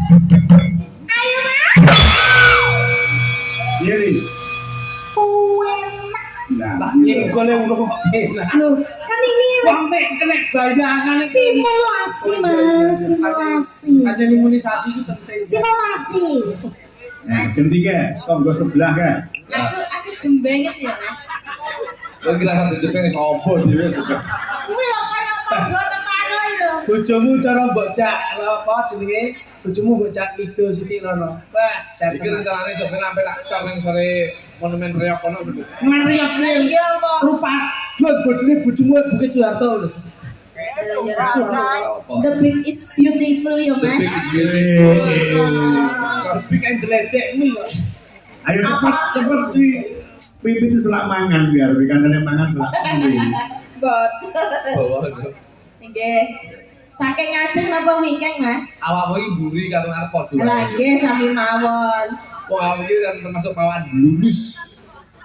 Ayo Mas. Iya nih. Enak. Nah, ini kole udah enak. Loh, kan ini wis Sampai kena bayangan simulasi Mas, simulasi. Kajian imunisasi itu penting. Simulasi. Nah, ketiga, tonggo sebelah kan. Aku jembenget ya, Mas. Lo kira satu jepang sopo dhewe juga. Kuwi lho kaya tangga tekano iki lho. Bojomu cara bocah apa jenenge? Bojomu bocah itu Siti Rono. Wah, Iki rencanane sampe sampe tak cor ning sore monumen Reok kono lho. ngeriak nih. Iki apa? Rupa dua bodine bojomu Bukit Soeharto lho. The big is beautiful ya Mas. Big is beautiful. Tapi kan deledek nih. Ayo cepet di pipi itu selak mangan biar bikandane mangan selak kuwi. Bot. Bawa. Nggih. Saking ngajeng napa wingking Mas? Awakmu iki mburi karo arep padha. Lah nggih sami mawon. Wong awak iki kan termasuk pawon lulus.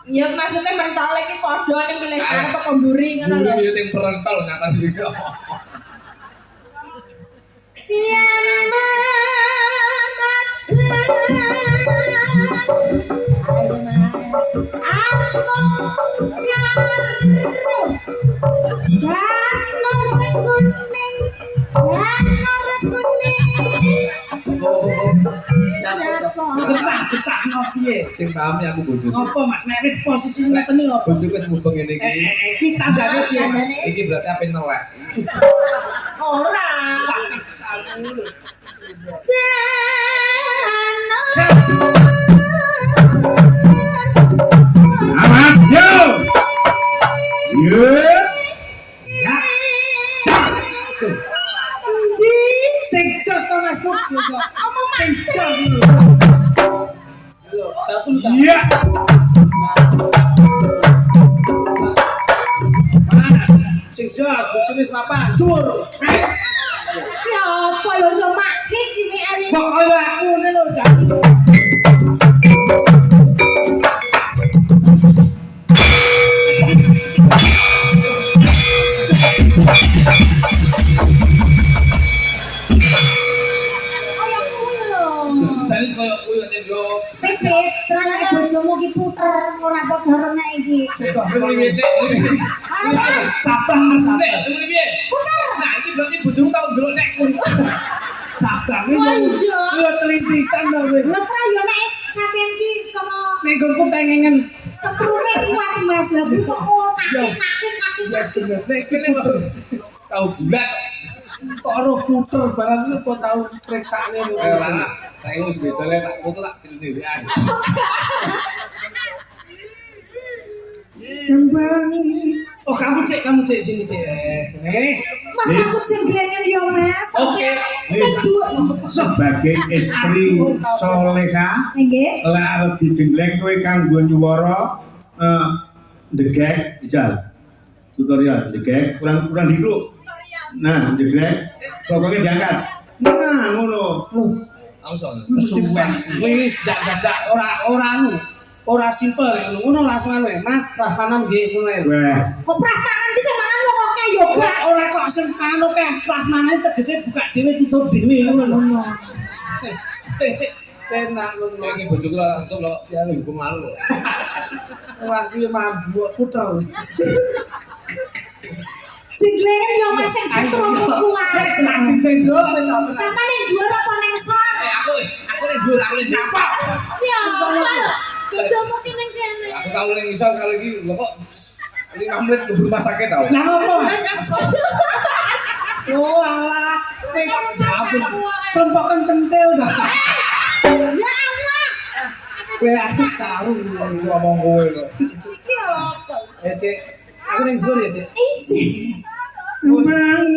Ya maksudnya mentol iki padha ning milih arep apa mburi ngono lho. Mburi yo ting perental nyata iki. Yang memacu. Ayo Mas. Aku janur kuning, janur kuning. Getah ngopi e. Sing paham ya aku bojoku. Apa Mas nek wis posisine ngoten iki apa? Bojoku wis mubeng ngene iki. Iki tandane piye? Tandane Iki berarti ape nelek. ora. Awas, yo. Yo. Ya. Sing jos to Mas Buk. Sing jos lho. Iya. Mana? Sing jos bojone papan. Dur. Ya apa lho sama iki ari. Kok kaya aku ngene lho, Dak. Kaya kuwi lho. Dari koyo kuwi nek yo. Pipit, terus nek bojomu ki puter ora padha renek iki. Cabang Mas. Puter. Nah, iki berarti bojomu tau ndelok nek kun. Cabang Wah, iki. iya. Yo celintisan to kowe. Letra yo nek sampean ki cara Nek nggonku tengengen. setrume kuat Mas. Lah kok kaki. Nek Kene kok tau bulat. kok ora puter barang iki kok tau priksane lho. Lah, saya wis bedole tak foto tak dhewean. Sembang. Oh, kamu cek sini cek. Mas aku jenglengen yo Mas. Oke. Sebagai istri soleha, Nggih. lek arep dijenggleng kowe kanggo nyuwara degek jal. Tutorial degek kurang diklu. Nah, degek pokoknya diangkat. Nah, ngono. Langsung. Suwen. Wis dak ora anu. Ora simpel ngono langsung anu Mas prasmanan nggih ngono ya. Wah. Kok perasaan ki sing mangan wong akeh yo Ora ora kok sing anu keh prasmanan tegese buka dhewe tutup dhewe ngono lho. Tenak ngono. Iki bojoku ora entuk lho, jalu hukum malu. Ora kuwi mabuk puter. Jenglengen yo Mas sing setrum kuat. Wis tak jenggleng lho. Sampe ning dhuwur apa ning sor? Aku ning dhuwur, aku ning apa? Ya. Bojomu ki ning kene. Aku tau ning misal kali iki lho kok 5 menit ke rumah sakit tau. Lah ngopo? Oh alah. Ampun. Tempokan pentil dah. Ya Allah. Kowe aku sarung. Ngomong kowe lho. Iki apa? Dek, aku ning dhuwur ya, Dek. Incis. Bang.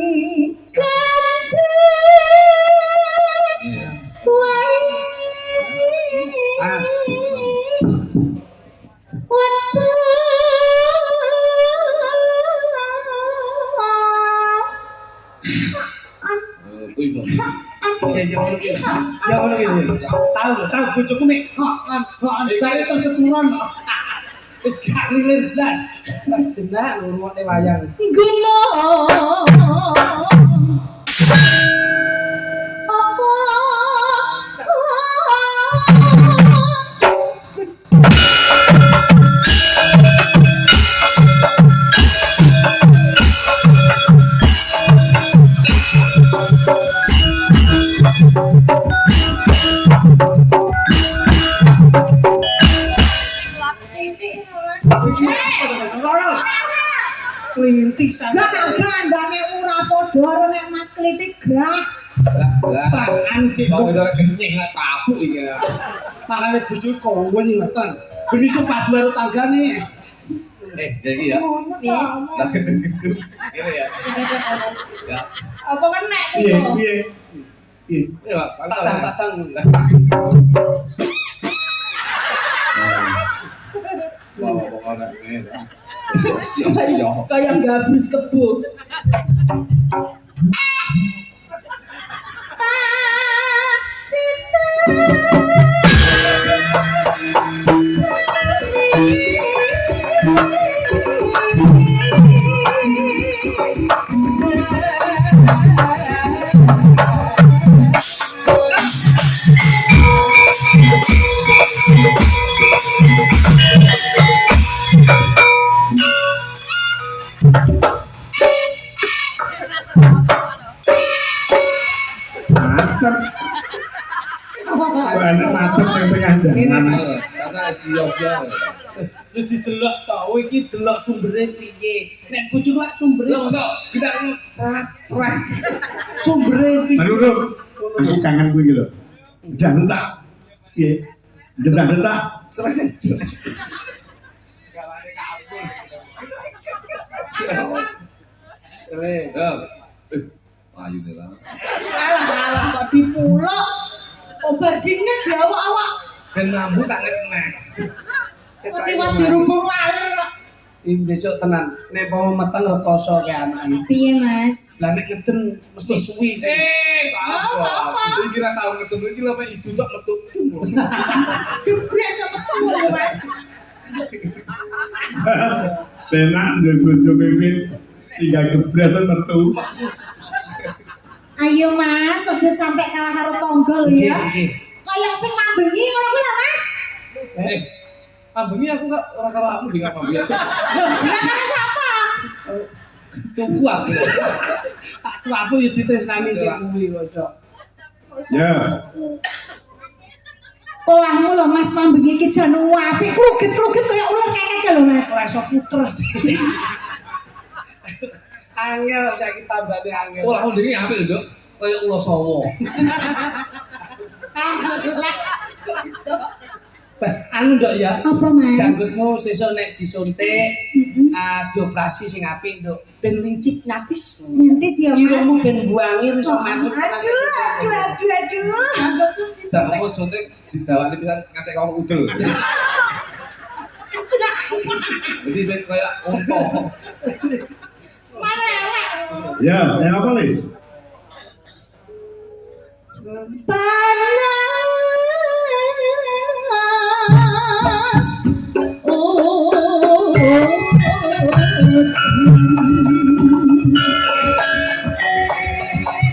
Ah. Kuwi lho. Ya ngono iki. Tahu bojoku nek cari terketurunan. Wis gak lilir blas. Jenak ngrungokne wayang. Gunung pisan. Lah kandane ora padha karo nek Mas Klitik grah. Lah, Pangan kok kok. udah kenyang lah tapuk iki. Pangane bojoku kongkon ngoten. Ben iso padu karo tanggane. Jadi ya. Ngono Iya. to. Lah gitu ya. Ya. Apa kan nek Piye iku? piye? Piye? Ya, Tatang-tatang. Wah, pokoknya ini. Siap-siap. Kayak gabus kebo. Macet. Banyak macet yang tengah jalan. Karena siap-siap. Ya didelok to, kowe iki delok sumbere piye. Nek bojoku lak sumbere. Lah mosok kita serat. Sumbere piye. Aduh, Bro. Aku kangen gue gitu. Jangan tak. Iya. Detak-detak. Serat. Ya. Ayo nih lah. Alah kok dipuluk. Obat dingin di awak-awak. Ben mambu tak nek. Mesti Mas dirubung laler. Ini besok tenan. Nek mau meteng rekoso ke anak. Piye Mas? Lah nek ngeden mesti suwi. Sapa? Iki kira tau ketemu iki lho Pak Ibu tok metu. Gebrek sama tuh Mas. Tenak ndek bojo pimpin tinggal gebrasan metu. Ayo Mas, aja sampai kalah karo tonggo lho ya. Kayak sing mambengi ngono kuwi lah Mas. Ambengi aku gak ora karo aku di ngapa biar. Lah karo sapa? Tuku aku. Aku ya ditresnani sing kuwi kok. Ya. Olahmu lho Mas mambengi iki jan apik klugit-klugit kaya ular kekek lho Mas. Ora iso puter. Angel saiki tambane angel. Ora aku ndek apik lho, Dok. Kaya ulo sawo. Anu ndok ya. Apa Mas? Janggutmu sesuk nek disuntik, dioperasi sing apik ndok. Ben lincip nyatis. Nantis ya Mas. Ilmu ben buangi iso mancung Aduh. Sampe suntik didawani pisan ngantek kamu udel. Jadi ben kaya unta. Mana elek. Ya, yang apa, Lis? Panas. Oh.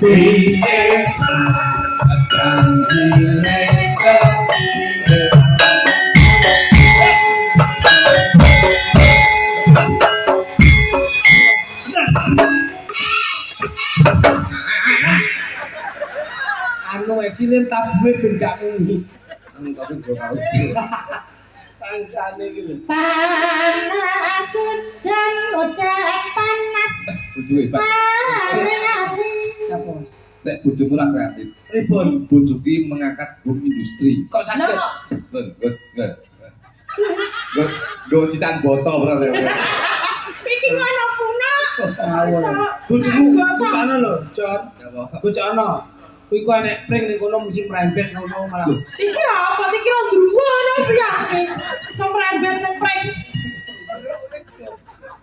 Piye akan direka. anu esilin tabuhe ben gak muni. Tapi gua tahu. Bangsane iki lho. Panas dan udah panas. Bojoke Pak. Apa? Nek bojomu ra kreatif. Pripun? Bojoki mengangkat bom industri. Kok sakit? Nggak. Gue cican botol berarti. Iki ngono puna. Bojomu sana lho, Jon. Bojono. Kuwi kok nek pring ning kono mesti prembet ngono malah. Iki apa? Iki kira druwa nang priake. Iso prembet nang pring.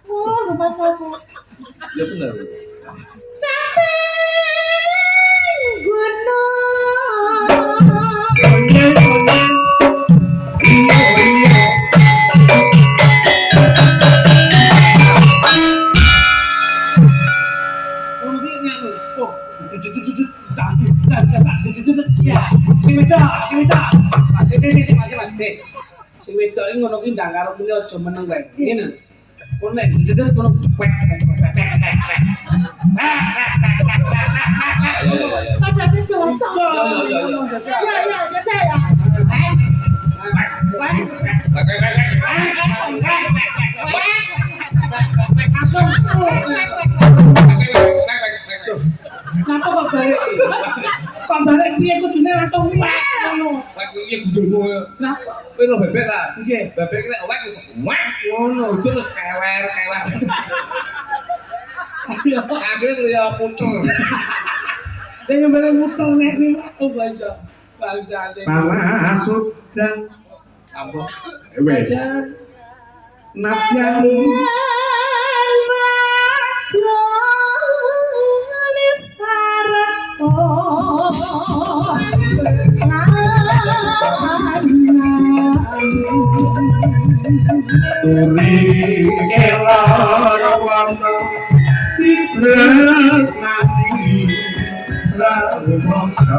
Oh, lupa saja. Ya benar. Capek gunung. Mungkin nganu. Oh, jujur. Sing wedok. Masih. Sing wedok iki ngono ki ndang karo muni aja meneng kae. Ngene. Kono nek jujur kono wek. Padahal dosa. Ya, saya. Langsung. Kok balik piye kudune langsung wek ngono. Wek iki budulmu. Nah, Kowe lo bebek ta? nggih. Bebek nek wek wis wek ngono. Itu terus kewer. Ayo. Akhirnya ya puter. Dengan barang muter nek ni aku bangsa. Bangsa nek. Pala sudan Ampun. wes nadyan turi kelor warna tresnani lalu mongso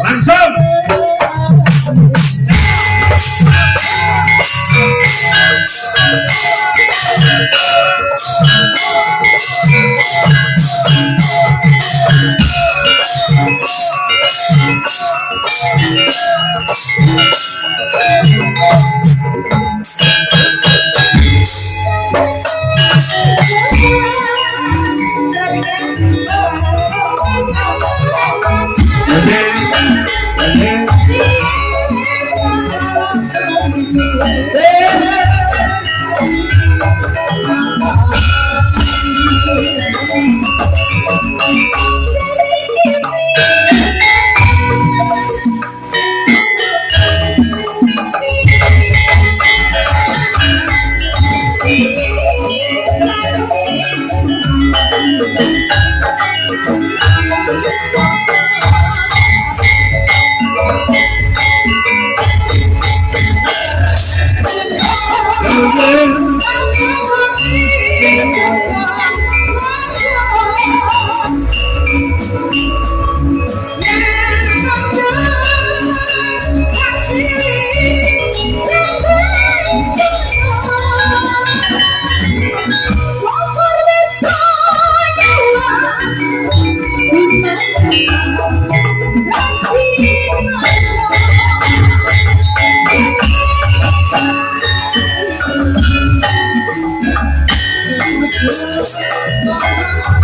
langsung Thank you.